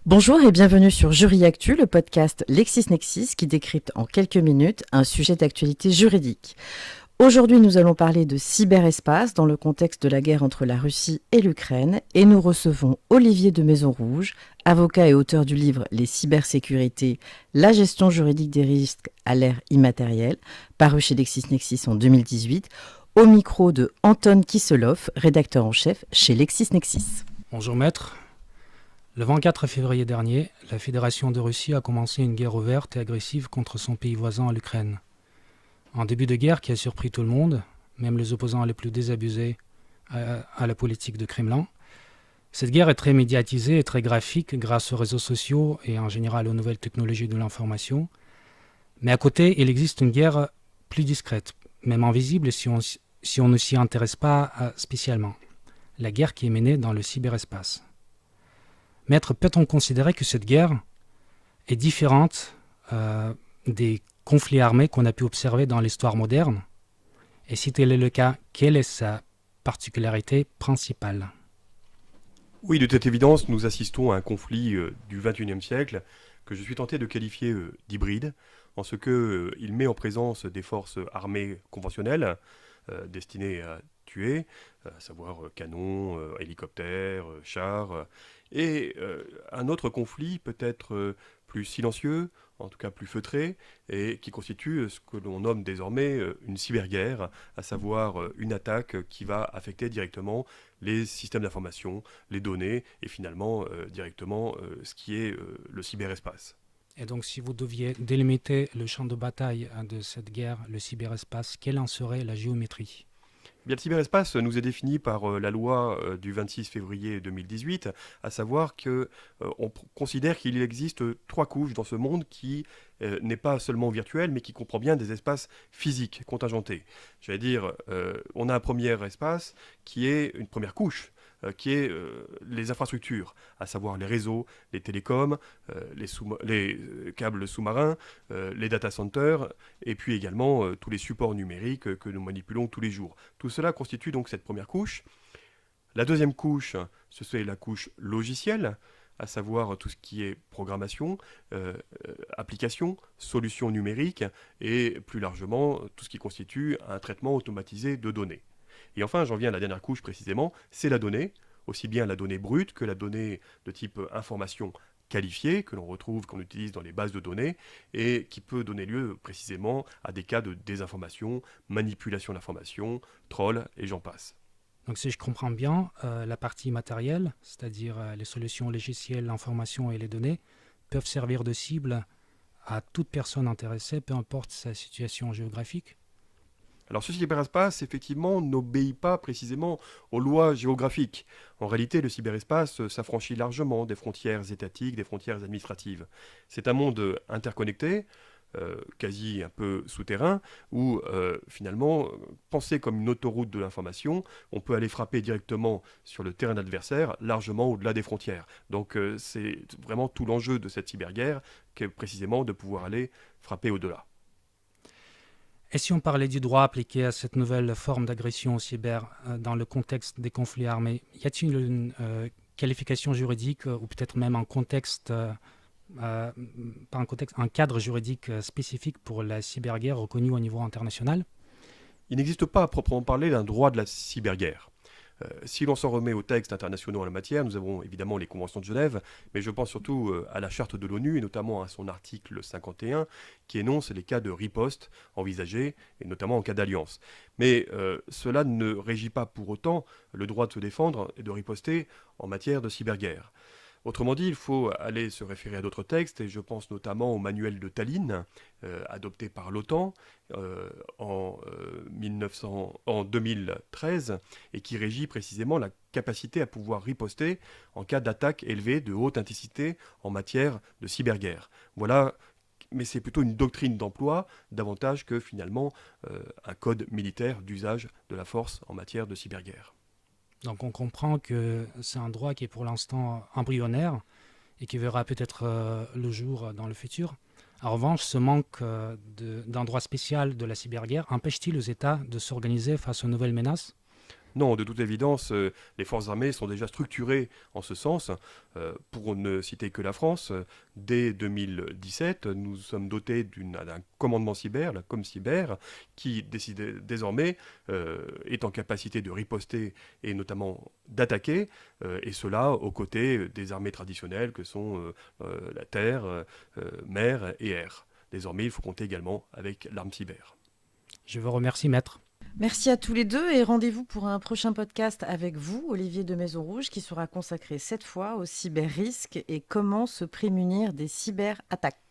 Bonjour et bienvenue sur Jury Actu, le podcast LexisNexis qui décrypte en quelques minutes un sujet d'actualité juridique. Aujourd'hui, nous allons parler de cyberespace dans le contexte de la guerre entre la Russie et l'Ukraine et nous recevons Olivier de Maison-Rouge, avocat et auteur du livre Les cybersécurités, la gestion juridique des risques à l'ère immatérielle, paru chez LexisNexis en 2018, au micro de Anton Kisselov, rédacteur en chef chez LexisNexis. Bonjour maître. Le 24 février dernier, la Fédération de Russie a commencé une guerre ouverte et agressive contre son pays voisin, l'Ukraine. Un début de guerre qui a surpris tout le monde, même les opposants les plus désabusés à la politique de Kremlin. Cette guerre est très médiatisée et très graphique grâce aux réseaux sociaux et en général aux nouvelles technologies de l'information. Mais à côté, il existe une guerre plus discrète, même invisible si on ne s'y intéresse pas spécialement. La guerre qui est menée dans le cyberespace. Maître, peut-on considérer que cette guerre est différente des conflits armés qu'on a pu observer dans l'histoire moderne? Et si tel est le cas, quelle est sa particularité principale? Oui, de toute évidence, nous assistons à un conflit du XXIe siècle que je suis tenté de qualifier d'hybride, en ce qu'il met en présence des forces armées conventionnelles destinées à tuer, à savoir canons, hélicoptères, chars, et un autre conflit peut-être plus silencieux, en tout cas plus feutré, et qui constitue ce que l'on nomme désormais une cyberguerre, à savoir une attaque qui va affecter directement les systèmes d'information, les données, et finalement directement ce qui est le cyberespace. Et donc si vous deviez délimiter le champ de bataille de cette guerre, le cyberespace, quelle en serait la géométrie? Bien, le cyberespace nous est défini par la loi du 26 février 2018, à savoir que on considère qu'il existe trois couches dans ce monde qui n'est pas seulement virtuel, mais qui comprend bien des espaces physiques contingentés. J'allais dire, on a un premier espace qui est une première couche, qui est les infrastructures, à savoir les réseaux, les télécoms, les câbles sous-marins, les data centers, et puis également tous les supports numériques que nous manipulons tous les jours. Tout cela constitue donc cette première couche. La deuxième couche, ce serait la couche logicielle, à savoir tout ce qui est programmation, application, solutions numériques, et plus largement tout ce qui constitue un traitement automatisé de données. Et enfin, j'en viens à la dernière couche précisément, c'est la donnée, aussi bien la donnée brute que la donnée de type information qualifiée, que l'on retrouve, qu'on utilise dans les bases de données, et qui peut donner lieu précisément à des cas de désinformation, manipulation d'information, troll, et j'en passe. Donc si je comprends bien, la partie matérielle, c'est-à-dire les solutions logicielles, l'information et les données, peuvent servir de cible à toute personne intéressée, peu importe sa situation géographique. Alors ce cyberespace, effectivement, n'obéit pas précisément aux lois géographiques. En réalité, le cyberespace s'affranchit largement des frontières étatiques, des frontières administratives. C'est un monde interconnecté, quasi un peu souterrain, où finalement, pensé comme une autoroute de l'information, on peut aller frapper directement sur le terrain adversaire, largement au-delà des frontières. Donc c'est vraiment tout l'enjeu de cette cyberguerre, que précisément de pouvoir aller frapper au-delà. Et si on parlait du droit appliqué à cette nouvelle forme d'agression cyber dans le contexte des conflits armés, y a-t-il une qualification juridique ou peut-être même un contexte, pas un contexte, un cadre juridique spécifique pour la cyberguerre reconnu au niveau international? Il n'existe pas à proprement parler d'un droit de la cyberguerre. Si l'on s'en remet aux textes internationaux en la matière, nous avons évidemment les conventions de Genève, mais je pense surtout à la charte de l'ONU et notamment à son article 51 qui énonce les cas de riposte envisagés, et notamment en cas d'alliance. Mais cela ne régit pas pour autant le droit de se défendre et de riposter en matière de cyberguerre. Autrement dit, il faut aller se référer à d'autres textes, et je pense notamment au manuel de Tallinn, adopté par l'OTAN en 2013, et qui régit précisément la capacité à pouvoir riposter en cas d'attaque élevée de haute intensité en matière de cyberguerre. Voilà, mais c'est plutôt une doctrine d'emploi, davantage que finalement un code militaire d'usage de la force en matière de cyberguerre. Donc on comprend que c'est un droit qui est pour l'instant embryonnaire et qui verra peut-être le jour dans le futur. En revanche, ce manque d'un droit spécial de la cyberguerre empêche-t-il aux États de s'organiser face aux nouvelles menaces? Non, de toute évidence, les forces armées sont déjà structurées en ce sens. Pour ne citer que la France, dès 2017, nous sommes dotés d'un commandement cyber, la ComCyber, qui désormais est en capacité de riposter et notamment d'attaquer, et cela aux côtés des armées traditionnelles que sont la terre, mer et air. Désormais, il faut compter également avec l'arme cyber. Je vous remercie, maître. Merci à tous les deux et rendez-vous pour un prochain podcast avec vous, Olivier de Maison-Rouge, qui sera consacré cette fois aux cyber-risques et comment se prémunir des cyberattaques.